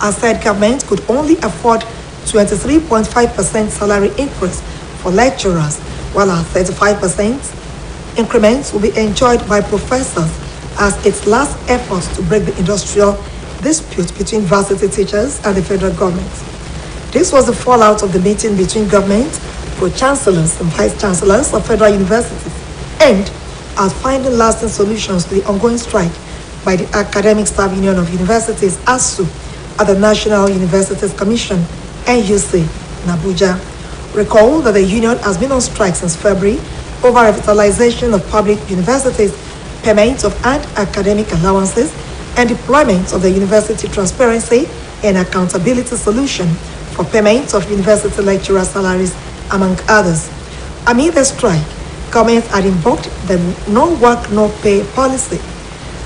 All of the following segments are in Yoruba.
as said government could only afford 23.5% salary increase for lecturers, while a 35% increment will be enjoyed by professors as its last efforts to break the industrial dispute between varsity teachers and the federal government. This was the fallout of the meeting between government, pro-chancellors and vice-chancellors of federal universities, aimed at finding lasting solutions to the ongoing strike by the Academic Staff Union of Universities, ASU, at the National Universities Commission, NUC, in Abuja. Recall that the union has been on strike since February over revitalization of public universities, payment of academic allowances, and deployment of the University Transparency and Accountability Solution for payment of university lecturer salaries, among others. Amid the strike, government had invoked the no work, no pay policy.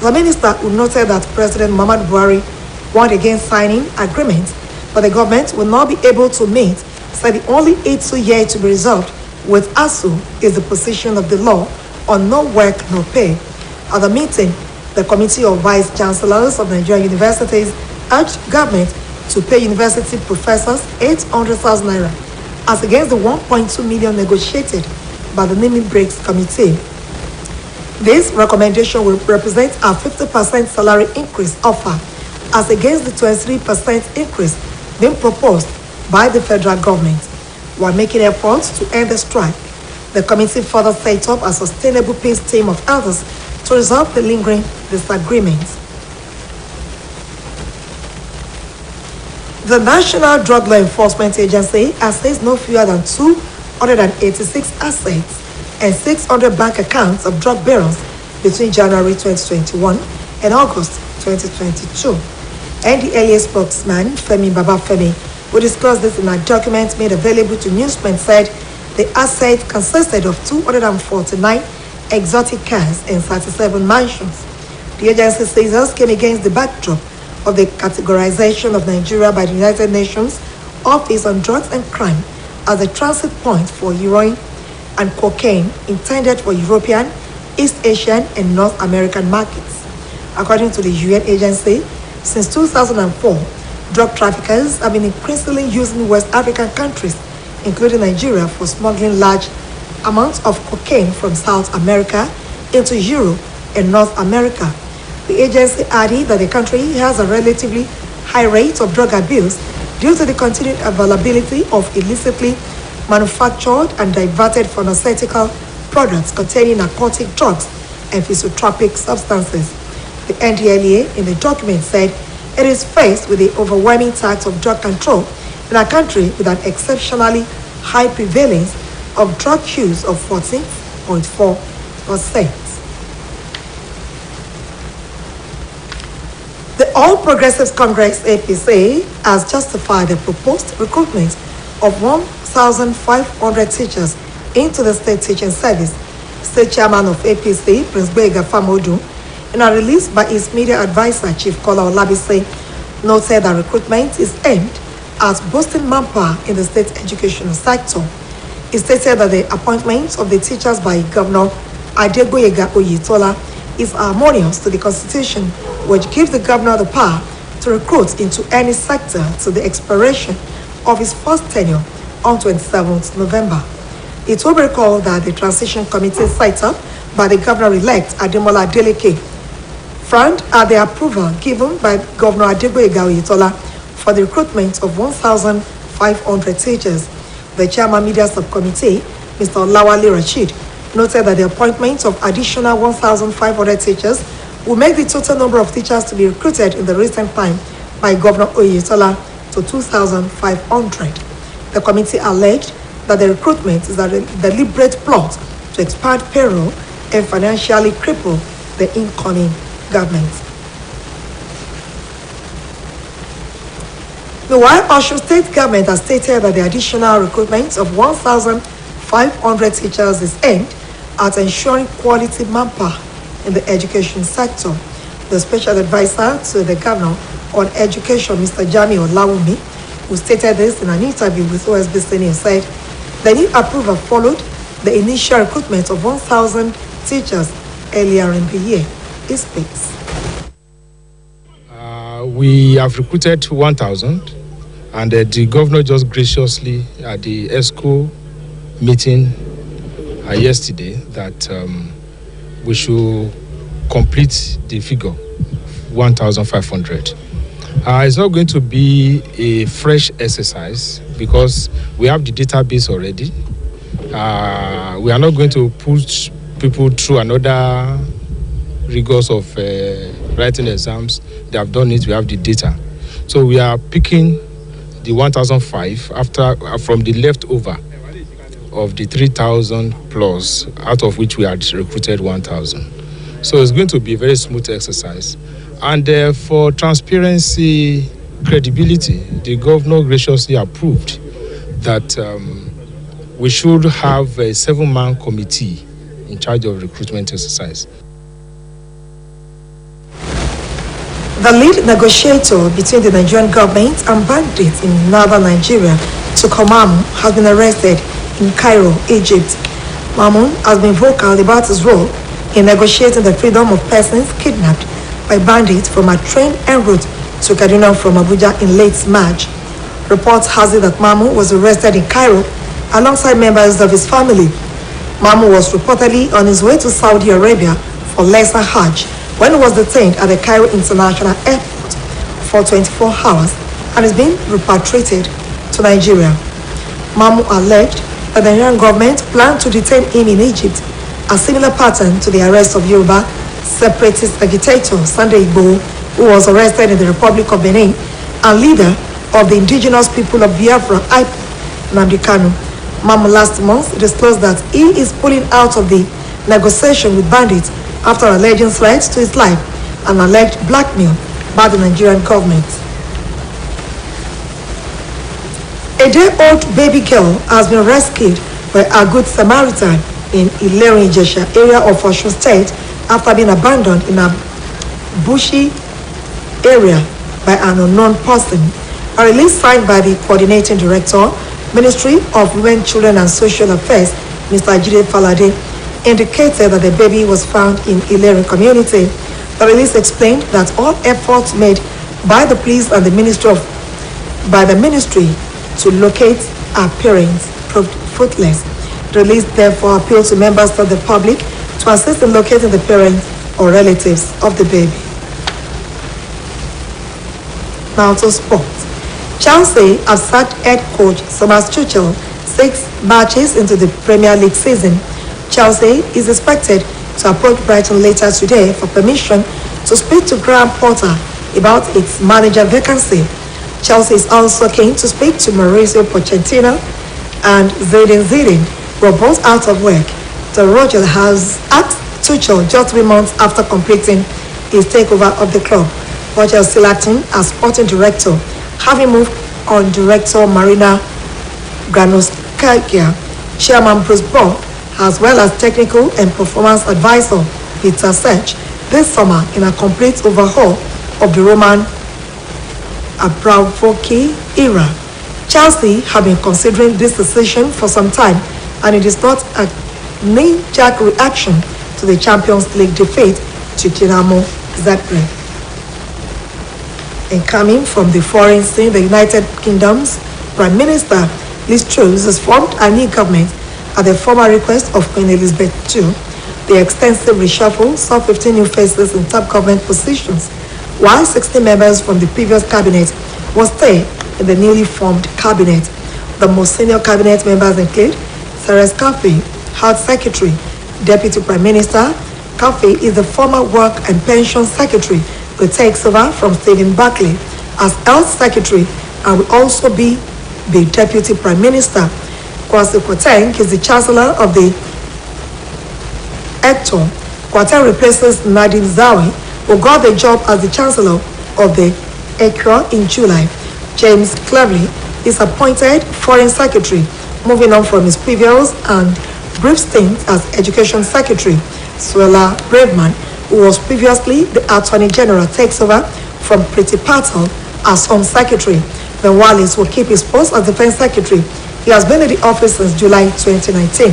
The minister who noted that President Muhammadu Buhari warned against signing agreements, but the government will not be able to meet, said the only issue yet to be resolved with ASU is the position of the law on no work, no pay. At the meeting, the Committee of Vice Chancellors of Nigerian Universities urged government to pay university professors 800,000 naira as against the 1.2 million negotiated by the Naming Breaks Committee. This recommendation will represent a 50% salary increase offer as against the 23% increase being proposed by the federal government. While making efforts to end the strike, the committee further set up a sustainable peace team of elders to resolve the lingering disagreements. The National Drug Law Enforcement Agency has seized no fewer than 286 assets and 600 bank accounts of drug bearers between January 2021 and August 2022. NDLEA spokesman Femi Babafemi, who disclosed this in a document made available to newsmen, said the asset consisted of 249 exotic cars and 37 mansions. The agency seizures came against the backdrop of the categorization of Nigeria by the United Nations Office on Drugs and Crime as a transit point for heroin and cocaine intended for European, East Asian, and North American markets. According to the UN agency, since 2004, drug traffickers have been increasingly using West African countries, including Nigeria, for smuggling large amounts of cocaine from South America into Europe and North America. The agency added that the country has a relatively high rate of drug abuse due to the continued availability of illicitly manufactured and diverted pharmaceutical products containing narcotic drugs and physicotropic substances. The NDLEA in the document said it is faced with the overwhelming task of drug control in a country with an exceptionally high prevalence of drug use of 14.4%. The All Progressives Congress APC has justified the proposed recruitment of 1,500 teachers into the state teaching service. State chairman of APC, Prince Gbega Famodu, in a release by his media advisor, Chief Kola Olabisi, noted that recruitment is aimed at boosting manpower in the state education sector. He stated that the appointment of the teachers by Governor Adegboyega Oyetola is harmonious to the Constitution, which gives the governor the power to recruit into any sector to the expiration of his first tenure on 27th November. It will be recalled that the transition committee set up by the governor-elect Ademola Adeleke frowned at the approval given by Governor Adegboyega Oyetola for the recruitment of 1,500 teachers. The chairman media subcommittee, Mr. Lawali Rashid, noted that the appointment of additional 1,500 teachers will make the total number of teachers to be recruited in the recent time by Governor Oyetola to 2,500. The committee alleged that the recruitment is a deliberate plot to expand payroll and financially cripple the incoming government. Meanwhile, Osun State government has stated that the additional recruitment of 1,500 teachers is aimed at ensuring quality manpower in the education sector. The special advisor to the governor on education, Mr. Jami Olawumi, who stated this in an interview with OSBC News, said the new approval followed the initial recruitment of 1,000 teachers earlier in the year. He speaks. We have recruited 1,000, and the governor just graciously at the ESCO meeting yesterday that we should complete the figure 1,500. It's not going to be a fresh exercise because we have the database already. We are not going to push people through another rigors of writing exams. They have done it, we have the data. So we are picking the 1,005 from the leftover of the 3,000 plus, out of which we had recruited 1,000. So it's going to be a very smooth exercise. And for transparency, credibility, the governor graciously approved that we should have a 7-man committee in charge of recruitment exercise. The lead negotiator between the Nigerian government and bandits in northern Nigeria, Mamu, has been arrested in Cairo, Egypt. Mamu has been vocal about his role in negotiating the freedom of persons kidnapped by bandits from a train en route to Kaduna from Abuja in late March. Reports has it that Mamu was arrested in Cairo alongside members of his family. Mamu was reportedly on his way to Saudi Arabia for lesser Hajj when he was detained at the Cairo International Airport for 24 hours and is being repatriated to Nigeria. Mamu alleged that the Nigerian government planned to detain him in Egypt, a similar pattern to the arrest of Yoruba separatist agitator Sunday Igboho, who was arrested in the Republic of Benin, and leader of the indigenous people of Biafra, IPOB, Nnamdi Kanu. Mamu last month disclosed that he is pulling out of the negotiation with bandits after alleging threats to his life and alleged blackmail by the Nigerian government. A day-old baby girl has been rescued by a good Samaritan in Ilerin-Ijesha area of Osun State after being abandoned in a bushy area by an unknown person. A release signed by the coordinating director, Ministry of Women, Children and Social Affairs, Mr. Jide Falade, indicated that the baby was found in Ilerin community. The release explained that all efforts made by the police and the ministry to locate her parents proved fruitless. The release therefore appealed to members of the public to assist in locating the parents or relatives of the baby. Now to sports. Chelsea have sacked head coach Thomas Tuchel 6 matches into the Premier League season. Chelsea is expected to approach Brighton later today for permission to speak to Graham Potter about its manager vacancy. Chelsea is also keen to speak to Mauricio Pochettino and Zinedine Zidane, who are both out of work. The Roger has asked Tuchel just 3 months after completing his takeover of the club. Potter is still acting as sporting director, having moved on director Marina Granovskaya, chairman Bruce Brock, as well as technical and performance advisor Peter Sech this summer in a complete overhaul of the Roman Abramovich era. Chelsea have been considering this decision for some time, and it is not a knee-jerk reaction to the Champions League defeat to Dinamo Zagreb. And coming from the foreign scene, the United Kingdom's Prime Minister Liz Truss has formed a new government at the former request of Queen Elizabeth II. The extensive reshuffle saw 15 new faces in top government positions, while 16 members from the previous cabinet will stay in the newly formed cabinet. The most senior cabinet members include Sarah Scaffey, Health Secretary, Deputy Prime Minister. Scaffey is the former Work and Pension Secretary who takes over from Stephen Barclay as Health Secretary and will also be the Deputy Prime Minister. Kwasi Kwarteng is the Chancellor of the ECTO. Kwarteng replaces Nadine Zawi, who got the job as the Chancellor of the ECRO in July. James Cleverly is appointed Foreign Secretary, moving on from his previous and brief stint as Education Secretary. Suella Braveman, who was previously the Attorney General, takes over from Priti Patel as Home Secretary. Ben Wallace will keep his post as Defense Secretary. He has been in the office since July 2019.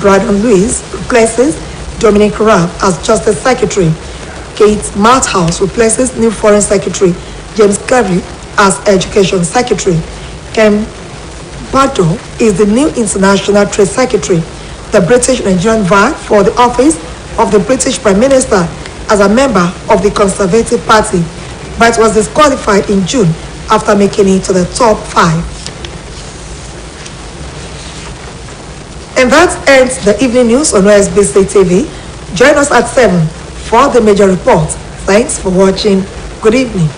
Brandon Lewis replaces Dominic Raab as Justice Secretary. Kate Malthouse replaces new Foreign Secretary James Curry as Education Secretary. Bado is the new International Trade Secretary. The British Nigerian vied for the office of the British Prime Minister as a member of the Conservative Party, but was disqualified in June after making it to the top 5. And that ends the evening news on OSBC TV. Join us at 7 for the major report. Thanks for watching. Good evening.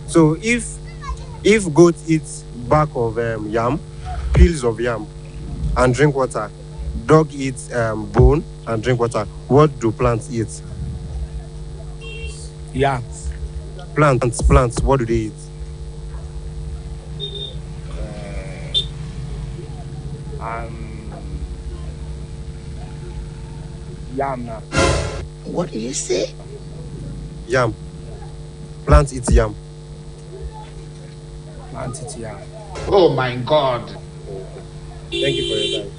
So if goat eats back of yam, peels of yam, and drink water, dog eats bone and drink water, what do plants eat? Yams. Plants, what do they eat? Yam now. What did you say? Yam. Plants eat yam. Plant it yam. Oh my God. Thank you for your time.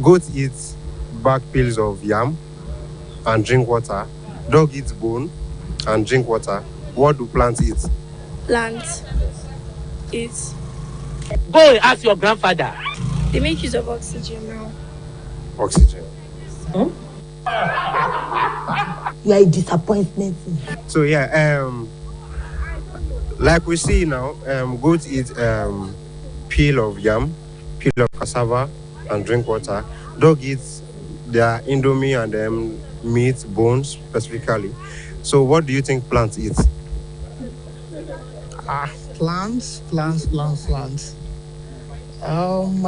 Goat eats back peels of yam and drink water. Dog eats bone and drink water. What do plants eat? Plants eat. Go and ask your grandfather. They make use of oxygen now. Oxygen. You are a disappointment. So yeah, like we see now, goats eat peel of yam, peel of cassava, and drink water. Dog eats their indomie and meat, bones specifically. So what do you think plants eat? Plants. I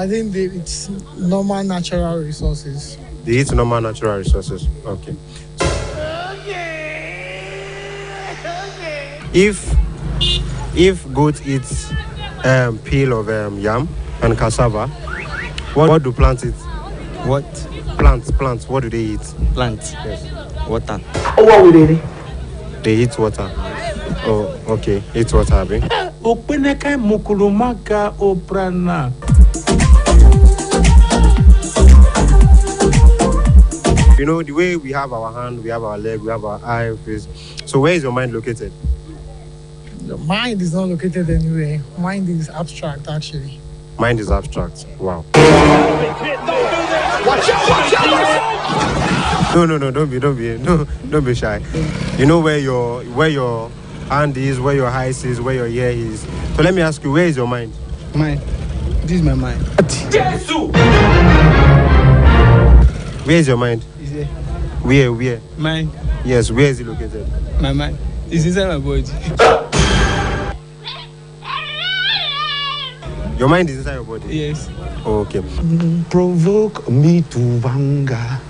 think it's normal natural resources. They eat normal natural resources. Okay. If goat eats peel of yam and cassava, what do plants eat? What? Plants. What do they eat? Plants. Yes. Water. They eat water. Oh, okay. Eat water, abi. Openeka mukulumaka oprana. You know, the way we have our hand, we have our leg, we have our eye, face. So where is your mind located? The mind is not located anywhere. Mind is abstract, actually. Mind is abstract. Wow. No, don't be shy. You know where your hand is, where your eyes is, where your ear is. So let me ask you, where is your mind? Mind. This is my mind. Where is your mind? Is it? Where? Mind. Yes, where is it located? My mind. It's inside my body. Your mind is inside your body? Yes. Oh, okay. Provoke me to anger.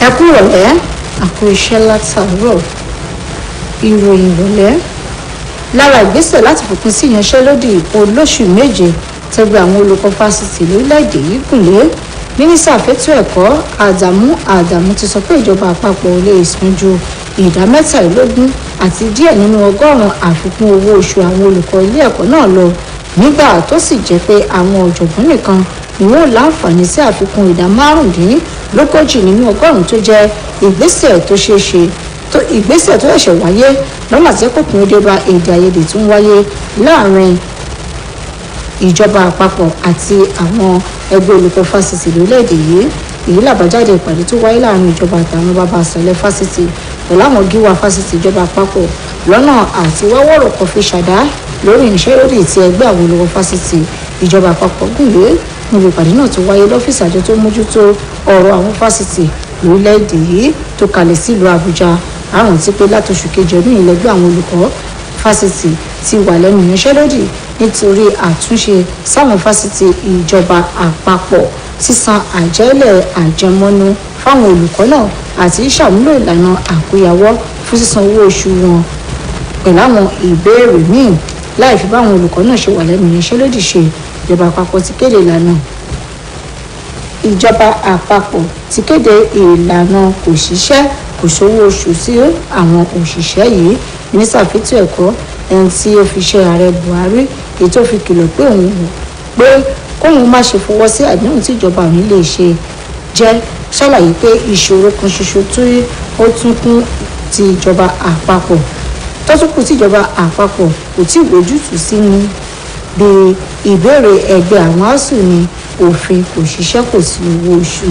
ẹ kú ìrọ̀lẹ́ àkó iṣẹ́ látàárọ̀ ìròyìn ìrọ̀lẹ́ lára ìgbésẹ̀ láti fòpin sí ìyanṣẹ́lódì olóṣù méje tẹ́gbẹ́ àwọn olùkọ́ fásitì lórílẹ̀‐èdè yìí gùnlé mínísítà fẹ́tọ́ ẹ̀kọ́ Àdàmú ti sọ pé ìjọba àpapọ̀ lè san ju ìdá 17 àti díẹ̀ nínú ọgọ́rùn-ún àfikún owó oṣù àwọn olùkọ́ ilé ẹ̀kọ́ náà lọ nígbà tó sì jẹ́ pé àwọn ọ̀jọ̀gbọ́n nìkan ni wọ́n láǹfààní sí àfikún ìdá 15 nínú ọgọ́rùn-ún tó jẹ́ ìgbésẹ̀ tó ṣeé ṣe ìgbésẹ̀ tó ṣẹ̀ṣẹ̀ wáyé lọ́nà tí kò kún dé bá èdè àìyedè tó ń wáyé láàrin ìjọba àpapọ̀ àti àwọn ẹgbẹ́ olùkọ́ fásitì lórílẹ̀‐èdè yìí èyí làbájáde ìpàdé tó wáyé láàrin ìjọba àtàwọn bàbá àṣàlẹ̀ fásitì pẹ̀lú àwọn gíwá fásitì ìjọba àpapọ̀ lọ́nà àti wáwọ̀rọ̀ kan fi ṣàdá lórí ìyanṣẹ́lódì tí ẹgbẹ́ àwọn olùkọ́ fásitì ìjọba àpapọ̀ gùnlé níbi ìpàdé náà tó wáyé lọ́fíìsì àjọ tó mójútó ọ̀rọ̀ àwọn fásitì lórílẹ̀‐èdè yìí tó kalẹ̀ sílùú Àbújá àrùn tí pé látòṣù kejì ọdún yìí lẹ́gbẹ́ àwọn olùkọ́ fásitì ti wà lẹ́nu ìyanṣẹ́lódì nítorí àtúnṣe sáwọn fásitì ìjọba àpapọ̀ sísan àjẹ́lẹ̀ àjẹmọ́nú fáwọn olùkọ́ náà àti ìṣàmúlò ìlànà àkóyawọ́ fún sísan owó oṣù wọn pẹ̀lú àwọn ìbéèrè míì láì fi báwọn olùkọ́ náà ṣe wà lẹ́nu ìyanṣẹ́lódì ṣe ìjọba àpapọ̀ ti kéde ìlànà kò ṣiṣẹ́ kò sówó oṣù sí àwọn òṣìṣẹ́ yìí mínísítà fẹ́tọ́ ẹ̀kọ́ ẹni tí ó fi ṣe ààrẹ Buhari èyí tó fi kìlọ̀ pé kóun má ṣe fọwọ́ sí àdéhùn tí ìjọba òní lè ṣe jẹ́ ṣàlàyé pé ìṣòro kan ṣoṣo tí ó tún kún ti ìjọba àpapọ̀ tí ìjọba àpapọ̀ kò tí ì wojútùú sí ní bí ìbéèrè ẹgbẹ́ àwọn asuu ní òfin kò ṣiṣẹ́ kò sí owó oṣù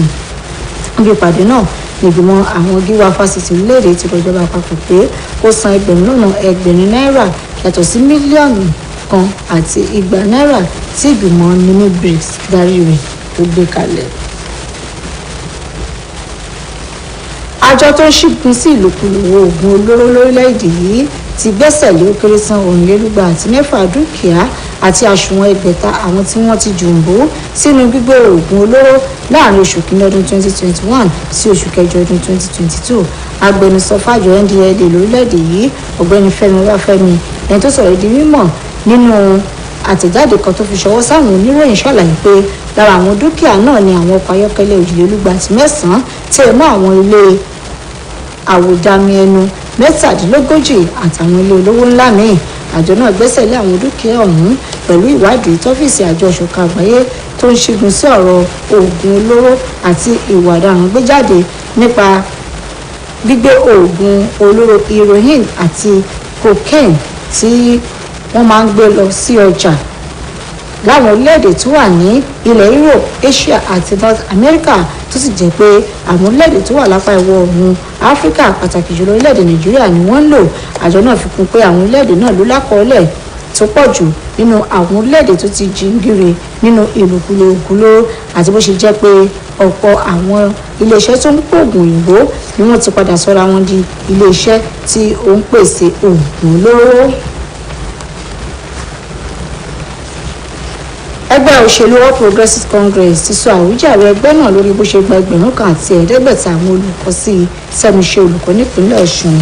níbi ìpàdé náà ìgbìmọ̀ àwọn gíwá fásitì orílẹ̀-èdè ti rọ̀jọba àpapọ̀ pé kó san ẹgbẹ̀rún náírà yàtọ̀ sí mílíọ̀nù kan àti igba náírà tí ìgbìmọ̀ mini bricks darí rẹ̀ tó gbé kalẹ̀. àjọ tó ń ṣígun sí ìlòkulò oògùn olóró lórílẹ̀-èdè yìí ti gbẹ́sẹ̀ lé ó kéré tán òǹlérúgba àti 6 dúkìá àti àsùnwọ̀n ẹgbẹ̀ta àwọn tí wọ́n ti jùǹbó sínú gbígbé oògùn olóró láàrin oṣù kìíní ọdún 2021 sí oṣù kẹjọ ọdún 2022 agbẹnusọ fàjọ NDLEA lórílẹ̀‐èdè yìí ọ̀gbẹ́ni Fẹ́mi Ọbáfẹ́mi ẹni tó sọ̀rọ̀ di mímọ̀ nínú àtẹ̀jáde kan tó fi ṣọwọ́ sáwọn oníròyìn ṣàlàyé pé lára àwọn dúkìá náà ni àwọn ọkọ̀ ayọ́kẹ́lẹ́ òjìlélúgba àti 9 tẹ̀ mọ́ àwọn ilé àwòdàmì ẹnu 37 àtàwọn ilé olówó ńlá míì àjọ náà gbẹ́sẹ̀ lé àwọn dúkìá ọ̀hún pẹ̀lú ìwádìí tọ́fíìsì àjọ ìṣọ̀kan àgbáyé tó ń ṣígun sí ọ̀rọ̀ oògùn olóró àti ìwà ọ̀daràn gbé jáde nípa gbígbé oògùn olóró heroin àti cocaine tí wọ́n máa ń gbé lọ sí ọjà láwọn orílẹ̀-èdè tó wà ní ilẹ̀ Europe, Asia àti North America tó sì jẹ́ pé àwọn orílẹ̀-èdè tó wà lápá ìwọ̀ oòrùn Áfíríkà pàtàkì jùlọ orílẹ̀-èdè Nàìjíríà ni wọ́n ń lò àjọ náà fi kún pé àwọn orílẹ̀-èdè náà ló lákọọ́lẹ̀ tó pọ̀ jù nínú àwọn orílẹ̀-èdè tó ti jìngìrì nínú ìlòkulò ògùnló àti bó ṣe jẹ́ pé ọ̀pọ̀ àwọn iléeṣẹ́ tó ń pò ògùn òyìnbó ni wọ́n ti padà sọ́ra wọn di iléeṣẹ́ tí ó ń pèsè ògùn olóró. ẹgbẹ́ òṣèlú All Progressives Congress ti sọ àwíjàre ẹgbẹ́ náà lórí bó ṣe gba 1,500 àwọn olùkọ́ sí sẹ́nu iṣẹ́ olùkọ́ nípínlẹ̀ Ọ̀ṣun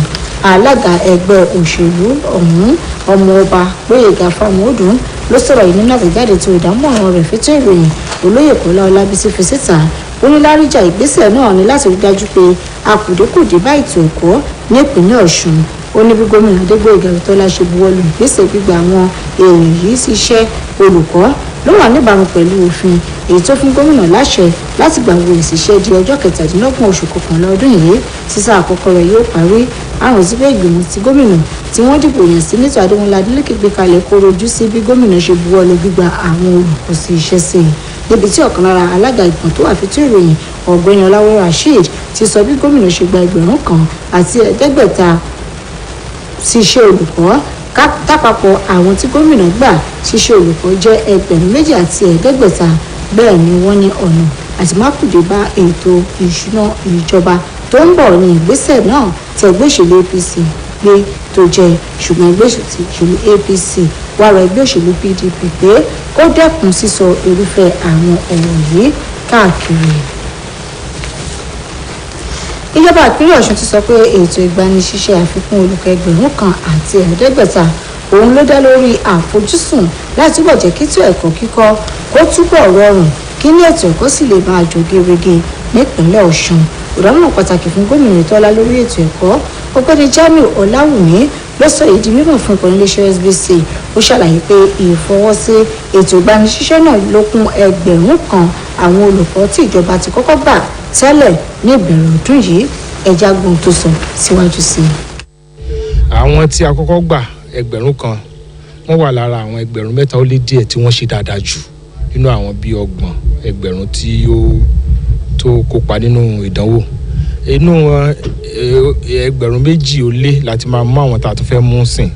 alága ẹgbẹ́ òṣèlú ọ̀hún ọmọọba Gbóyèga Fámọdún ló sọ̀rọ̀ yìí nínú àtẹ̀jáde tó ìdámọ̀ràn rẹ̀ fẹ́tọ̀ ìròyìn olóyè Kọ́lá Ọlábísí fi síta ó ní láríjà ìgbésẹ̀ náà ní láti rí dájú pé akùdékùdé bá ètò ẹ̀kọ́ nípínlẹ̀ Ọ̀ṣun ó ní bí gómìnà Adégbóyèga Oyètọ́lá ṣe buwọ́lù ìgbésẹ̀ gbígba àwọn èèyàn yìí sí iṣẹ́ olùkọ́ ló wà níbàámu pẹ̀lú òfin èyí tó fún gómìnà láṣẹ láti gbà wo ìṣiṣẹ́ di ọjọ́ 17 oṣù kọkànlá ọdún yìí sísá àkọ́kọ́ rẹ̀ yóò parí àrùn síbẹ̀ ìgbìmọ̀ tí gómìnà tí wọ́n dìbò yàn sí nítorí Adémọ́lá Adélékè gbé kalẹ̀ kó rojú sí bí gómìnà ṣe buwọ́lù gbígba àwọn olùkọ́ sí iṣẹ́ sí i níbi tí ọ̀kan lára alága ìgbìmọ̀ tó wà fẹ́tọ̀ ìròyìn ọ̀gbẹ́ni Ọláwọ́ Rasheed ti sọ bí gómìnà ṣe gba 1,000 àti 500 sí iṣẹ́ olùkọ́ tápapọ̀ àwọn tí gómìnà gbà ṣiṣẹ́ olùkọ́ jẹ́ 2,000 àti 500 bẹ́ẹ̀ ni wọ́n ní ọ̀nà àti mákùdé bá ètò ìṣúná ìjọba tó ń bọ̀ ní ìgbésẹ̀ náà tí ẹgbẹ́ òṣèlú APC gbé tó jẹ́ ṣùgbọ́n ẹgbẹ́ òṣèlú APC wá rọ ẹgbẹ́ òṣèlú PDP pé kó dẹ́kun sísọ irúfẹ́ àwọn ọ̀rọ̀ yìí káàkiri. ìjọba ìpínlẹ̀ Ọ̀ṣun ti sọ pé ètò ìgbanisíṣẹ́ àfikún olùkọ́ 1,500 òun ló dá lórí àfojúsùn láti túbọ̀ jẹ́ kí ètò ẹ̀kọ́ kíkọ́ kó túbọ̀ rọrùn kí ní ètò ẹ̀kọ́ sì lè máa jò gerege nípínlẹ̀ Ọ̀ṣun. Ìdámọ̀ràn pàtàkì fún gómìnà Tọ́lá lórí ètò ẹ̀kọ́ ọ̀gbẹ́ni Jamiu Ọláwùmí ló sọ èyí di mímọ̀ fún ìkànnì iléeṣẹ́ OSBC. Ó ṣàlàyé pé ìfọwọ́sí ètò ìgbanisíṣẹ́ náà ló kún 1,000 àwọn olùkọ́ tí ìjọba ti kọ́kọ́ gbà tẹ́lẹ̀ ní ìbẹ̀rẹ̀ ọdún yìí. Ẹja gbọ́n tó sọ síwájú sí i. Àwọn tí a kọ́kọ́ gbà 1,000 wọ́n wà lára àwọn 300 ó lé díẹ̀ tí wọ́n ṣe dáadáa jù nínú àwọn bíi 30,000 tí ó tó kópa nínú ìdánwò. Inú 2,000 ó lé láti máa mú àwọn tá a tún fẹ́ mú sìn.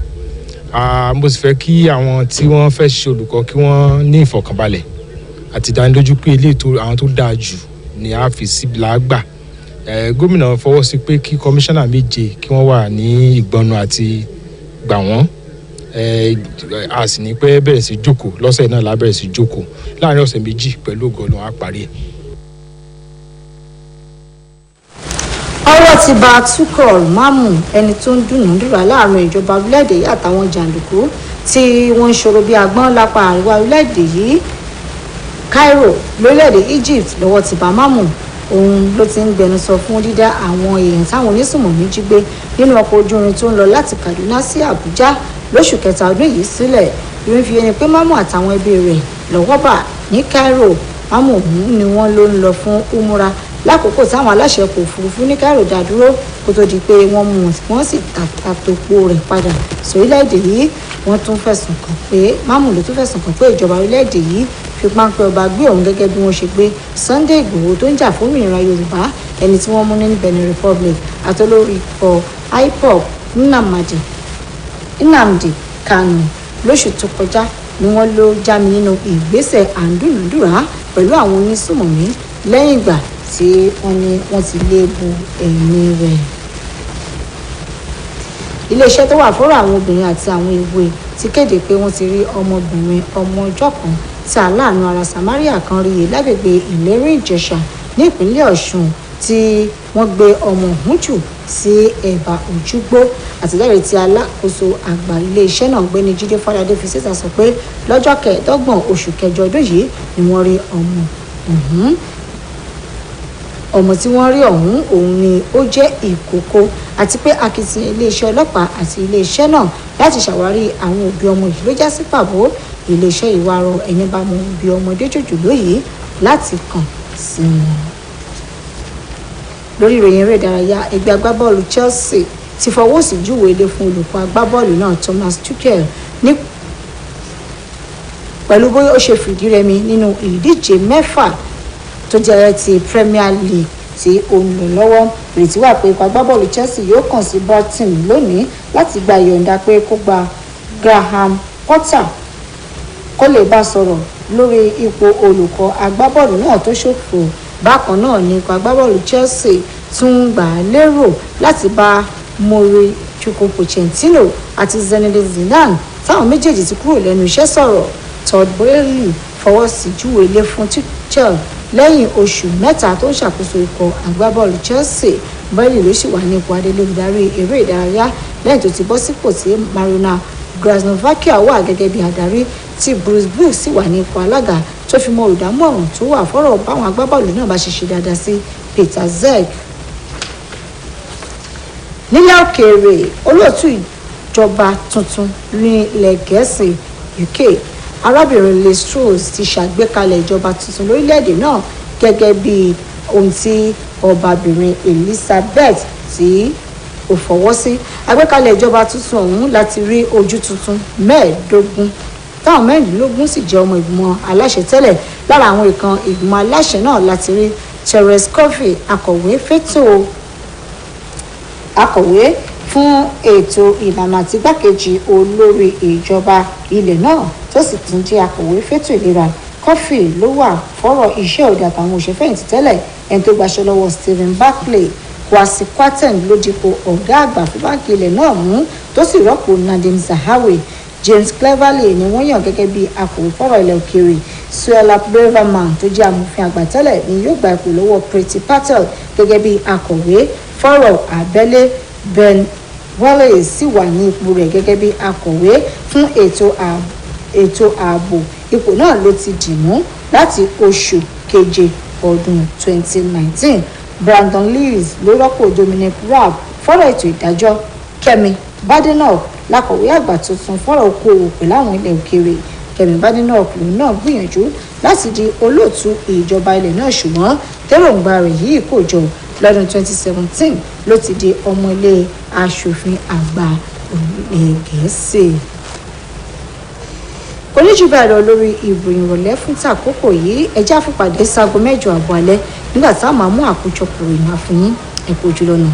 Mo sì fẹ́ kí àwọn tí wọ́n fẹ́ ṣe olùkọ́ kí wọ́n ní ìfọ̀kànbalẹ̀ àti ìdánilójú pé ilé ètò àwọn tó dáa jù ni a fi síbi lágbà. Gómìnà fọwọ́ sí pé kí kọmíṣánná 7 kí wọ́n wà ní ìgbọnnu àti gbà wọ́n. A sì ní pé bẹ̀rẹ̀ sí jókòó lọ́sẹ̀ náà la bẹ̀rẹ̀ sí jókòó láàrin ọ̀sẹ̀ 2 pẹ̀lú ògo Ọlọ́run á parí ẹ̀. Ọwọ́ ti bà Tukur Mamu ẹni tó ń dúnàádúrà láàrin ìjọba orílẹ̀-èdè yìí àtàwọn jàǹdùkú tí wọ́n ń ṣòro bí agbọ́n lápá àríwá orílẹ̀-èdè yìí Cairo lórílẹ̀-èdè Egypt. Lọ́wọ́ ti bà Mamu òun ló ti ń gbẹnusọ fún dídá àwọn èèyàn táwọn onísùnmọ̀mí jí gbé nínú ọkọ̀ ojú irin tó ń lọ láti Kaduna sí Abuja lóṣù kẹta ọdún yìí sílẹ̀. Ìròyìn fi ẹni pé Mamu àtàwọn ẹbí rẹ̀ lọ́wọ́ bà ní Cairo. Mamu ọ̀hún ni wọ́n ló ń lọ fún umura lákòókò táwọn aláṣẹ ọkọ̀ òfurufú ní Cairo dá dúró kó tó di pé wọ́n mú wọ́n sì àtòpọ̀ rẹ̀ padà sórílẹ̀-èdè yìí. Wọ́n tún fẹ̀sùn kàn pé Mamu ló tún fẹ̀sùn kàn pé ìjọba orílẹ̀-èdè yìí fi páńpẹ́ ọba gbé òun gẹ́gẹ́ bí wọ́n ṣe gbé Sunday Igboho tó ń jà fún òmìnira Yorùbá ẹni tí wọ́n mú ní Benin Republic àtolórí ikọ̀ IPOB Nnamdi Kanu lóṣù tó kọjá ni wọ́n ló jámi nínú ìgbésẹ̀ àǹdùnúdùrà pẹ̀lú àwọn onísùnmọ̀mí lẹ́yìn ìgbà tí wọ́n ní wọ́n ti léèbù ẹ̀mí rẹ̀. Iléeṣẹ́ tó wà fọ́rọ̀ àwọn obìnrin àti àwọn èwe ti kéde pé wọ́n ti rí ọmọbìnrin ọmọ ọjọ́ kan tí aláàánú ara Samaria kan rí i lágbègbè Ìlérí Ìjẹ̀ṣà ní ìpínlẹ̀ Ọ̀ṣun tí wọ́n gbé ọmọ ọ̀hún jù sí ẹ̀bà Òjúgbó. Àtẹ̀jáde tí alákòóso àgbà iléeṣẹ́ náà Ọ̀gbẹ́ni Jídé Fáládé fi síta sọ pé lọ́jọ́ 25 oṣù kẹjọ ọdún yìí ni wọ́n rí ọmọ ọ̀hún. Ọmọ tí wọ́n rí ọ̀hún òun ni ó jẹ́ ìkókó àti pé akitiyan iléeṣẹ́ ọlọ́pàá àti iléeṣẹ́ náà láti ṣàwárí àwọn òbí ọmọ yìí ló já sí pàbó. Iléeṣẹ́ ìwà rọ ẹni bá mọ òbí ọmọdé jòjòló yìí láti kàn sí wọn. Lórí ìròyìn eré ìdárayá, ẹgbẹ́ agbábọ́ọ̀lù Chelsea ti fọwọ́ sí júwèé ilé fún olùkọ́ agbábọ́ọ̀lù náà Thomas Tuchel pẹ̀lú bóyá ó ṣe fìdí rẹmi nínú ìdíje 6 tó jẹ́ ti Premier League tí ó ń lọ lọ́wọ́. Ìrètí wà pé ikọ̀ agbábọ́ọ̀lù Chelsea yóò kàn sí Brighton lónìí láti gba ìyọ̀ǹda pé kó gba Graham Potter kó lè bá sọ̀rọ̀ lórí ipò olùkọ́ agbábọ́ọ̀lù náà tó ṣòfò. Bákan náà ni ikọ̀ agbábọ́ọ̀lù Chelsea tún gbà á lérò láti bá Mauricio Pochettino àti Zinedine Zidane táwọn méjèèjì ti kúrò lẹ́nu iṣẹ́ sọ̀rọ̀. Todd Boehly fọwọ́ sí júwèé ilé fún Tuchel lẹ́yìn oṣù 3 tó ń ṣàkóso ikọ̀ agbábọ́ọ̀lù Chelsea. Boehly ló sì wà ní ipò adelé olùdarí eré ìdárayá lẹ́yìn tó ti bọ́ sípò tí Marina Granovsky wà gẹ́gẹ́ bí adarí tí Bruce Brooks sì wà ní ipò alága tó fi mọ olùdámọ̀ràn tó wà fọ́rọ̀ báwọn agbábọ́ọ̀lù náà bá ṣe dáadáa sí Peter Cech. Nílẹ̀ òkèèrè, olóòtú ìjọba tuntun ní ilẹ̀ Gẹ̀ẹ́sì UK arábìnrin Liz Truss ti ṣàgbékalẹ̀ ìjọba tuntun lórílẹ̀‐èdè náà gẹ́gẹ́ bí ohun tí ọbabìnrin Elizabeth tí ò fọwọ́ sí. Àgbékalẹ̀ ìjọba tuntun ọ̀hún láti rí ojú tuntun 15 táwọn 16 sì jẹ́ ọmọ ìgbìmọ̀ aláṣẹ tẹ́lẹ̀. Lára àwọn ìkan ìgbìmọ̀ aláṣẹ náà láti rí Therese Coffey akọ̀wé fún ètò ìlànà àti igbákejì olórí ìjọba ilẹ̀ náà tó sì tún jẹ́ akọ̀wé fétò ìlera. Coffey ló wà fọ́rọ̀ iṣẹ́ òde àtàwọn òṣèfẹ̀yìntì tẹ́lẹ̀ ẹni tó gbaṣẹ́ lọ́wọ́ Stephen Barclay. Kwasi Kwarteng ló dípò ọ̀gá àgbà fún báńkì ilẹ̀ náà mú tó sì rọ́pò Nadeem Zahawi. James Cleverly ni wọ́n yàn gẹ́gẹ́ bí akọ̀wé fọ́rọ̀ ilẹ̀ òkèèrè. Suella Braverman tó jẹ́ amòfin àgbà tẹ́lẹ̀ ni yóò gba ipò lọ́wọ́ Priti Patel gẹ́gẹ́ bí akọ̀wé fọ́rọ̀ abẹ́lé Ben Wallace sì wà ní ipò rẹ̀ gẹ́gẹ́ bí akọ̀wé fún ètò ààbò. Ipò náà ló ti dì mú láti oṣù keje ọdún 2019. Brandon Lewis ló rọ́pò Dominic Raab fọ́rọ̀ ètò ìdájọ́. Kẹ́mi Badenoch lákọ̀wé àgbà tuntun fọ́rọ̀ okòwò pẹ̀lú àwọn ilẹ̀ òkèèrè. Kẹ́mi Badenoch lòun náà gbìyànjú láti di olóòtú ìjọba ilẹ̀ náà ṣùgbọ́n tẹ́rọ̀ǹgbà rẹ̀ yìí kò jọ. Lọ́dún 2017 ló ti di ọmọ ilé aṣòfin àgbà orílẹ̀ Gẹ̀ẹ́sì. Oníjù bá lọ lórí ìròyìn ìrọ̀lẹ́ fún tàkókò yìí ẹjá fúnpàdé sáago 8:30 alẹ́ nígbà táwọn máa mú àkójọpọ̀ ìròyìn àfihàn ẹ̀kọ́ ojúlọ́nà.